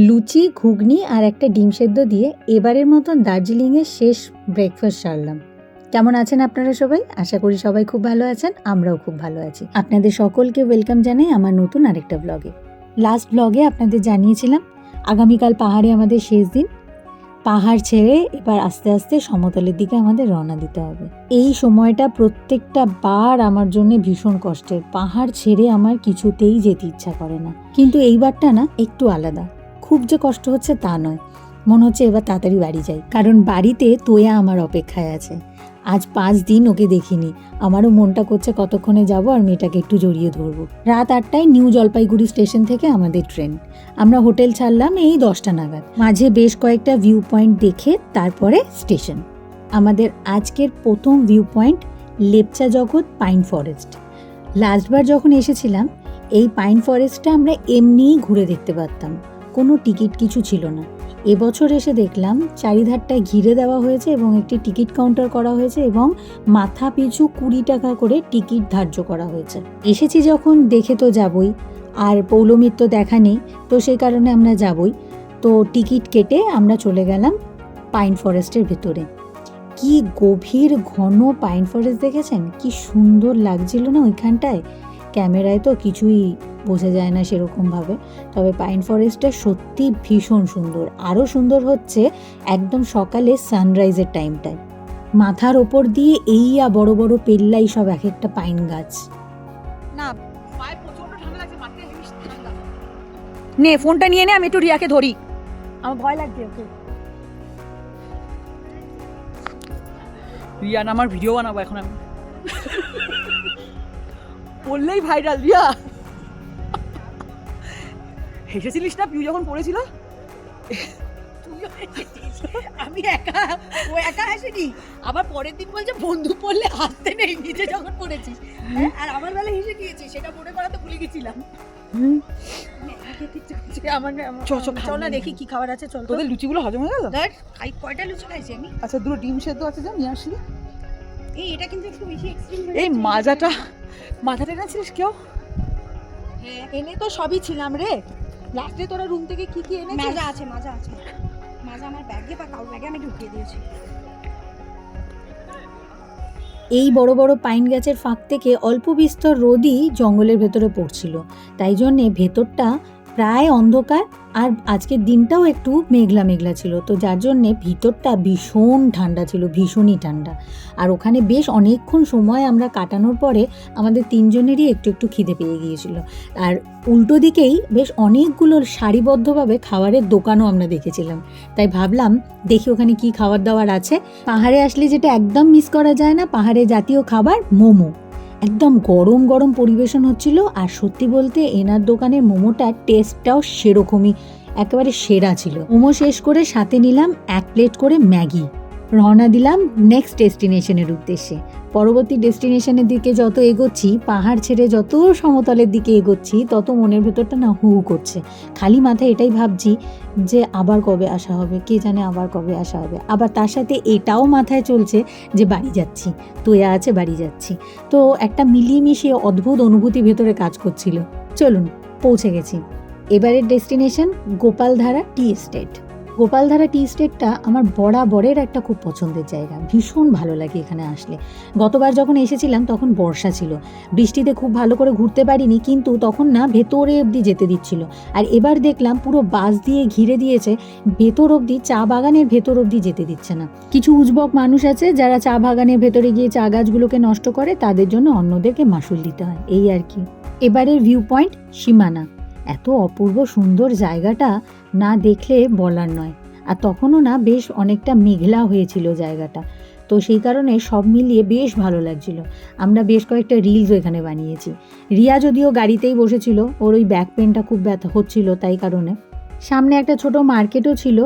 লুচি, ঘুগনি আর একটা ডিম সেদ্ধ দিয়ে এবারের মতন দার্জিলিংয়ের শেষ ব্রেকফাস্ট সারলাম। কেমন আছেন আপনারা সবাই? আশা করি সবাই খুব ভালো আছেন, আমরাও খুব ভালো আছি। আপনাদের সকলকে ওয়েলকাম জানাই আমার নতুন আরেকটা ব্লগে। লাস্ট ব্লগে আপনাদের জানিয়েছিলাম আগামীকাল পাহাড়ে আমাদের শেষ দিন। পাহাড় ছেড়ে এবার আস্তে আস্তে সমতলের দিকে আমাদের রওনা দিতে হবে। এই সময়টা প্রত্যেকটা বার আমার জন্য ভীষণ কষ্টের। পাহাড় ছেড়ে আমার কিছুতেই যেতে ইচ্ছা করে না, কিন্তু এইবারটা না একটু আলাদা। খুব যে কষ্ট হচ্ছে তা নয়, মনে হচ্ছে এবার তাড়াতাড়ি বাড়ি যাই, কারণ বাড়িতে তোয়া আমার অপেক্ষায় আছে। আজ 5 দিন ওকে দেখিনি, আমারও মনটা করছে কতক্ষণে যাব আর মেয়েটাকে একটু জড়িয়ে ধরবো। রাত 8টায় নিউ জলপাইগুড়ি স্টেশন থেকে আমাদের ট্রেন। আমরা হোটেল ছাড়লাম এই 10টা নাগাদ। মাঝে বেশ কয়েকটা ভিউ পয়েন্ট দেখে তারপরে স্টেশন। আমাদের আজকের প্রথম ভিউ পয়েন্ট লেপচা জগৎ পাইন ফরেস্ট। লাস্টবার যখন এসেছিলাম এই পাইন ফরেস্টটা আমরা এমনিই ঘুরে দেখতে পারতাম, কোনো টিকিট কিছু ছিল না। এবছর এসে দেখলাম চারিধারটায় ঘিরে দেওয়া হয়েছে এবং একটি টিকিট কাউন্টার করা হয়েছে এবং মাথা পিছু 20 টাকা করে টিকিট ধার্য করা হয়েছে। এসেছি যখন দেখে তো যাবই, আর পৌলমীর তো দেখা নেই, তো সেই কারণে আমরা যাবই। তো টিকিট কেটে আমরা চলে গেলাম পাইন ফরেস্টের ভেতরে। কি গভীর ঘন পাইন ফরেস্ট দেখেছেন? কি সুন্দর লাগছিল না ওইখানটায়। ক্যামেরায় তো কিছুই বোঝা যায় না সেরকমভাবে, তবে পাইন ফরেস্টটা সত্যি ভীষণ সুন্দর। আরও সুন্দর হচ্ছে একদম সকালে সানরাইজের টাইমটায়। মাথার ওপর দিয়ে বড় বড় পেল্লাই সব এক একটা পাইন গাছ। না পায়ে প্রচন্ড ঠান্ডা লাগছে, মাথায় হেভি ঠান্ডা। নে ফোনটা নিয়ে নে, আমি একটু রিয়াকে ধরি, আমার ভয় লাগছে ওকে। রিয়া না আমার ভিডিও বানাবো এখন আমি, বললেই ভাইরাল। রিয়া হেসেছিলিস না পিউ যখন পড়েছিল? আমি একা, ও একা হাসিনি। আবার পরের দিন বলছে বন্ধু পড়লে হাসতে নেই, নিজে যখন পড়েছিস। আর আমার বেলা হেসে দিয়েছি, সেটা মনে করা তো ভুলে গেছিলাম। চল না দেখি কি খাবার আছে। চল, তোদের লুচিগুলো হজম হয়ে গেল? দেখ কয়টা লুচি খাইছি আমি। আচ্ছা দুটো ডিম সেদ্ধ আছে, যা নিয়ে আসলি। এটা কিন্তু একটু বেশি এক্সট্রিম। এই মাথাটা এনেছিস কেউ? হ্যাঁ, এনে তো সবই ছিলাম রে। লাস্টে তোরা রুম থেকে কি কি এনেছিস? মাজা আছে। মাজা আমার ব্যাগে বা কাউর ব্যাগে আমি ঢুকিয়ে দিয়েছি। এই বড় বড় পাইন গাছের ফাঁক থেকে অল্প বিস্তর রোদই জঙ্গলের ভেতরে পড়ছিল, তাই জন্যে ভেতরটা প্রায় অন্ধকার। আর আজকের দিনটাও একটু মেঘলা মেঘলা ছিল, তো যার জন্যে ভিতরটা ভীষণ ঠান্ডা ছিল, ভীষণই ঠান্ডা। আর ওখানে বেশ অনেকক্ষণ সময় আমরা কাটানোর পরে আমাদের 3 জনেরই একটু একটু খিদে পেয়ে গিয়েছিল। আর উল্টো দিকেই বেশ অনেকগুলো সারিবদ্ধভাবে খাবারের দোকানও আমরা দেখেছিলাম, তাই ভাবলাম দেখি ওখানে কি খাবার দাবার আছে। পাহাড়ে আসলে যেটা একদম মিস করা যায় না, পাহাড়ে জাতীয় খাবার মোমো। একদম গরম গরম পরিবেশন হচ্ছিল, আর সত্যি বলতে এনার দোকানের মোমোটার টেস্টটাও সেরকমই একেবারে সেরা ছিল। মোমো শেষ করে সাথে নিলাম 1 প্লেট করে ম্যাগি। রওনা দিলাম নেক্সট ডেস্টিনেশনের উদ্দেশ্যে। পরবর্তী ডেস্টিনেশনের দিকে যত এগোচ্ছি, পাহাড় ছেড়ে যত সমতলের দিকে এগোচ্ছি, তত মনের ভেতরটা না হু হু করছে। খালি মাথায় এটাই ভাবছি যে আবার কবে আসা হবে, কে জানে আবার কবে আসা হবে। আবার তার সাথে এটাও মাথায় চলছে যে বাড়ি যাচ্ছি, তোয়া আছে বাড়ি যাচ্ছি। তো একটা মিলিয়ে মিশিয়ে অদ্ভুত অনুভূতি ভেতরে কাজ করছিল। চলুন, পৌঁছে গেছি। এবারের destination Gopaldhara tea estate. Gopaldhara tea এস্টেটটা আমার বরাবরের একটা খুব পছন্দের জায়গা, ভীষণ ভালো লাগে এখানে আসলে। গতবার যখন এসেছিলাম তখন বর্ষা ছিল, বৃষ্টিতে খুব ভালো করে ঘুরতে পারিনি, কিন্তু তখন না ভেতরে অবধি যেতে দিচ্ছিল। আর এবার দেখলাম পুরো বাস দিয়ে ঘিরে দিয়েছে, ভেতর অবধি, চা বাগানের ভেতর অবধি যেতে দিচ্ছে না। কিছু উজবক মানুষ আছে যারা চা বাগানের ভেতরে গিয়ে চা গাছগুলোকে নষ্ট করে, তাদের জন্য অন্যদেরকে মাসুল দিতে হয়, এই আর কি। এবারের ভিউ পয়েন্ট সীমানা। এত অপূর্ব সুন্দর জায়গাটা না দেখলে বলার নয়। আর তখনও না বেশ অনেকটা মেঘলা হয়েছিল জায়গাটা, তো সেই কারণে সব মিলিয়ে বেশ ভালো লাগছিল। আমরা বেশ কয়েকটা রিলসও এখানে বানিয়েছি। রিয়া যদিও গাড়িতেই বসেছিল, ওর ওই ব্যাক পেনটা খুব ব্যথা হচ্ছিল, তাই কারণে। সামনে একটা ছোট মার্কেটও ছিল,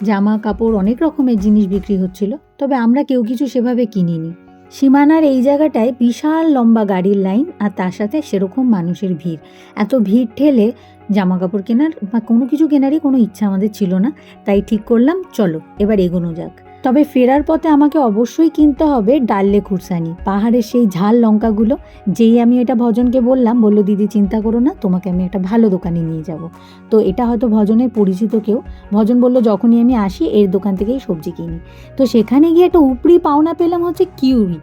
জামা কাপড় অনেক রকমের জিনিস বিক্রি হচ্ছিল, তবে আমরা কেউ কিছু সেভাবে কিনিনি। সীমানার এই জায়গাটায় বিশাল লম্বা গাড়ির লাইন, আর তার সাথে সেরকম মানুষের ভিড়। এত ভিড় ঠেলে জামা কাপড় কেনার বা কোনো কিছু কেনারই কোনো ইচ্ছা আমাদের ছিল না, তাই ঠিক করলাম চলো এবার এগোনো যাক। তবে ফেরার পথে আমাকে অবশ্যই কিনতে হবে ডাল্লে খুরসানি, পাহাড়ের সেই ঝাল লঙ্কাগুলো। যেই আমি এটা ভজনকে বললাম, বলল দিদি চিন্তা করো না, তোমাকে আমি একটা ভালো দোকানে নিয়ে যাব। তো এটা হয়তো ভজনের পরিচিত কেউ। ভজন বলল যখনই আমি আসি এর দোকান থেকেই সবজি কিনি। তো সেখানে গিয়ে একটা উপরি পাওনা পেলাম হচ্ছে কিউই,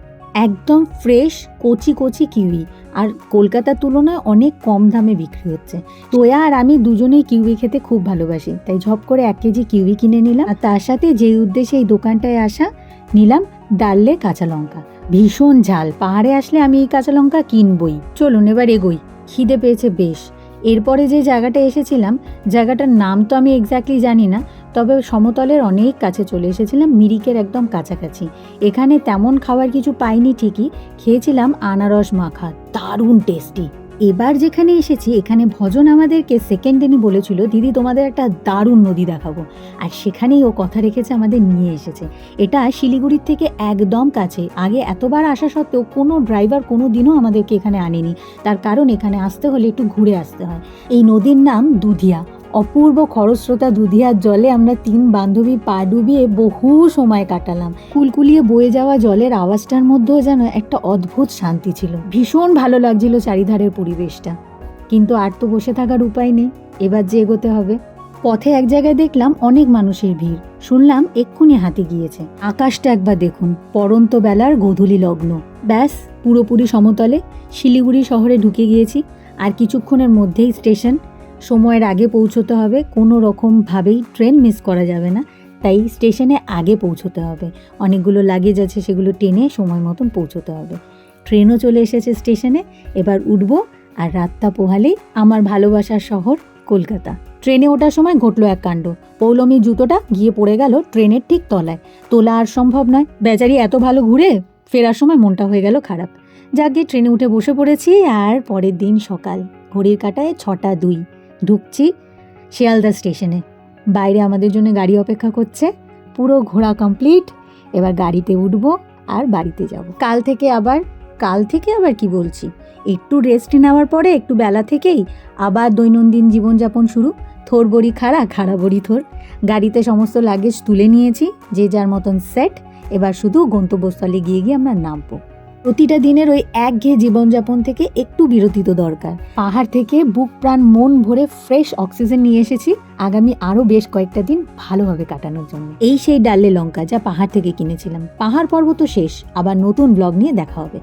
একদম ফ্রেশ কচি কচি কিউই, আর কলকাতার তুলনায় অনেক কম দামে বিক্রি হচ্ছে। তোয়া আর আমি দুজনেই কিউই খেতে খুব ভালোবাসি, তাই ঝপ করে 1 কেজি কিউই কিনে নিলাম। আর তার সাথে যেই উদ্দেশ্যে এই দোকানটায় আসা, নিলাম ডাল্লে কাঁচা লঙ্কা। ভীষণ ঝাল, পাহাড়ে আসলে আমি এই কাঁচা লঙ্কা কিনবই। চলুন এবার এগোই, খিদে পেয়েছে বেশ। এরপরে যে জায়গাটা এসেছিলাম, জায়গাটার নাম তো আমি এক্স্যাক্টলি জানি না, তবে সমতলের অনেক কাছে চলে এসেছিলাম, মিরিকের একদম কাছাকাছি। এখানে তেমন খাবার কিছু পাইনি ঠিকই, খেয়েছিলাম আনারস মাখা, দারুণ টেস্টি। এবার যেখানে এসেছি এখানে ভজন আমাদেরকে সেকেন্ড দিনই বলেছিল দিদি তোমাদের একটা দারুণ নদী দেখাবো, আর সেখানেই ও কথা রেখেছে, আমাদের নিয়ে এসেছে। এটা শিলিগুড়ির থেকে একদম কাছে। আগে এতবার আসা সত্ত্বেও কোনো ড্রাইভার কোনো দিনও আমাদেরকে এখানে আনেনি, তার কারণ এখানে আসতে হলে একটু ঘুরে আসতে হয়। এই নদীর নাম দুধিয়া। অপূর্ব খরস্রোতা দুধিয়ার জলে আমরা 3 বান্ধবী পা ডুবিয়ে বহু সময় কাটালাম। কুলকুলিয়ে বয়ে যাওয়া জলের আওয়াজটার মধ্যেও যেন একটা অদ্ভুত শান্তি ছিল। ভীষণ ভালো লাগছিল চারিধারের পরিবেশটা। কিন্তু আর তো বসে থাকার উপায় নেই, এবার যে এগোতে হবে। পথে এক জায়গায় দেখলাম অনেক মানুষের ভিড়, শুনলাম এক্ষুনি হাতি গিয়েছে। আকাশটা একবার দেখুন, পড়ন্ত বেলার গোধূলি লগ্ন। ব্যাস পুরোপুরি সমতলে শিলিগুড়ি শহরে ঢুকে গিয়েছি। আর কিছুক্ষণের মধ্যেই স্টেশন, সময়ের আগে পৌঁছতে হবে, কোনো রকমভাবেই ট্রেন মিস করা যাবে না, তাই স্টেশনে আগে পৌঁছতে হবে। অনেকগুলো লাগেজ আছে, সেগুলো টেনে সময় মতন পৌঁছতে হবে। ট্রেনও চলে এসেছে স্টেশনে, এবার উঠবো, আর রাতটা পোহালেই আমার ভালোবাসার শহর কলকাতা। ট্রেনে ওঠার সময় ঘটলো এক কাণ্ড, পৌলমীর জুতোটা গিয়ে পড়ে গেল ট্রেনের ঠিক তলায়। তোলা আর সম্ভব নয়, বেচারি এত ভালো ঘুরে ফেরার সময় মনটা হয়ে গেল খারাপ। যাক গিয়ে ট্রেনে উঠে বসে পড়েছি, আর পরের দিন সকাল, ঘড়ির কাঁটায় 6:02, ঢুকছি শিয়ালদা স্টেশনে। বাইরে আমাদের জন্য গাড়ি অপেক্ষা করছে, পুরো ঘোরা কমপ্লিট। এবার গাড়িতে উঠবো আর বাড়িতে যাব। কাল থেকে আবার কি বলছি, একটু রেস্ট নেওয়ার পরে একটু বেলা থেকেই আবার দৈনন্দিন জীবনযাপন শুরু। থোর বড়ি খাড়া, খাড়া বড়ি থোর। গাড়িতে সমস্ত লাগেজ তুলে নিয়েছি, যে যার মতন সেট। এবার শুধু গন্তব্যস্থলে গিয়ে আমরা নামবো। প্রতিটা দিনের ওই একঘেয়ে জীবনযাপন থেকে একটু বিরতি তো দরকার। পাহাড় থেকে বুক প্রাণ মন ভরে ফ্রেশ অক্সিজেন নিয়ে এসেছি আগামী আরও বেশ কয়েকটা দিন ভালোভাবে কাটানোর জন্য। এই সেই ডাল্লে লঙ্কা যা পাহাড় থেকে কিনেছিলাম। পাহাড় পর্ব তো শেষ, আবার নতুন ব্লগ নিয়ে দেখা হবে।